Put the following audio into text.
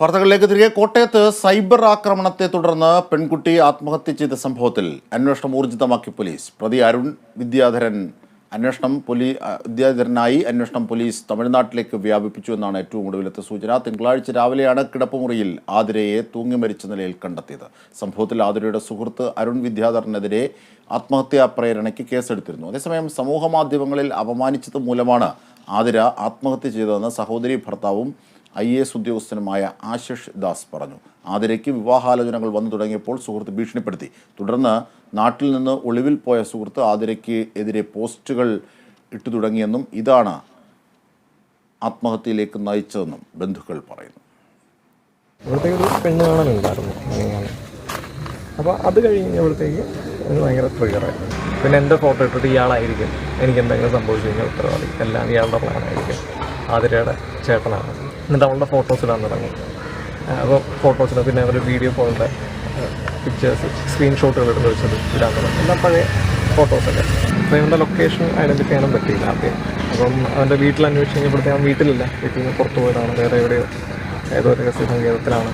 വാർത്തകളിലേക്ക് തിരികെ. കോട്ടയത്ത് സൈബർ ആക്രമണത്തെ തുടർന്ന് പെൺകുട്ടി ആത്മഹത്യ ചെയ്ത സംഭവത്തിൽ അന്വേഷണം ഊർജിതമാക്കി പോലീസ്. പ്രതി അരുൺ വിദ്യാധരനായി അന്വേഷണം പോലീസ് തമിഴ്നാട്ടിലേക്ക് വ്യാപിപ്പിച്ചു എന്നാണ് ഏറ്റവും ഒടുവിലത്തെ സൂചന. തിങ്കളാഴ്ച രാവിലെയാണ് കിടപ്പുമുറിയിൽ ആതിരയെ തൂങ്ങി മരിച്ച നിലയിൽ കണ്ടെത്തിയത്. സംഭവത്തിൽ ആതിരയുടെ സുഹൃത്ത് അരുൺ വിദ്യാധരനെതിരെ ആത്മഹത്യാ പ്രേരണയ്ക്ക് കേസെടുത്തിരുന്നു. അതേസമയം സമൂഹ മാധ്യമങ്ങളിൽ അപമാനിച്ചത് മൂലമാണ് ആതിര ആത്മഹത്യ ചെയ്തതെന്ന് സഹോദരി ഭർത്താവും IAS ഉദ്യോഗസ്ഥനുമായ ആശിഷ് ദാസ് പറഞ്ഞു. ആതിരയ്ക്ക് വിവാഹാലോചനകൾ വന്നു തുടങ്ങിയപ്പോൾ സുഹൃത്ത് ഭീഷണിപ്പെടുത്തി. തുടർന്ന് നാട്ടിൽ നിന്ന് ഒളിവിൽ പോയ സുഹൃത്ത് ആതിരയ്ക്ക് എതിരെ പോസ്റ്റുകൾ ഇട്ടു തുടങ്ങിയെന്നും ഇതാണ് ആത്മഹത്യയിലേക്ക് നയിച്ചതെന്നും ബന്ധുക്കൾ പറയുന്നു. ഇവിടുത്തെ ഒരു പെണ്ണ് കാണലുണ്ടായിരുന്നു. അപ്പോൾ അത് കഴിഞ്ഞപ്പോഴത്തേക്ക് ഭയങ്കര ട്രിഗറായിരുന്നു. പിന്നെ എൻ്റെ ഫോട്ടോ ഇട്ടിട്ട് ഇയാളായിരിക്കും എനിക്ക് എന്തെങ്കിലും സംഭവിച്ചു കഴിഞ്ഞാൽ ഉത്തരവാദി, എല്ലാം ഇയാളുടെ പ്ലാനായിരിക്കും. ആതിരയുടെ ചേട്ടനാണ്. എന്നിട്ട് അവളുടെ ഫോട്ടോസ് ഇടാൻ തുടങ്ങി. അപ്പോൾ ഫോട്ടോസിന് പിന്നെ അവർ വീഡിയോ കോളിൻ്റെ പിക്ചേഴ്സ് സ്ക്രീൻഷോട്ടുകൾ എടുത്ത് വെച്ചത് ഇടാൻ തുടങ്ങി. എല്ലാം പഴയ ഫോട്ടോസൊക്കെ. അപ്പോൾ ഇവൻ്റെ ലൊക്കേഷൻ ഐഡൻറ്റിഫൈ ചെയ്യാനും പറ്റിയില്ല ആദ്യം. അപ്പം അവൻ്റെ വീട്ടിൽ അന്വേഷിച്ച് കഴിഞ്ഞപ്പോഴത്തേക്ക് അവൻ വീട്ടിലില്ല. വീട്ടിൽ നിന്ന് പുറത്തു പോയതാണ്, വേറെ എവിടെയോ ഏതോ രഹസ്യ സങ്കേതത്തിലാണ്.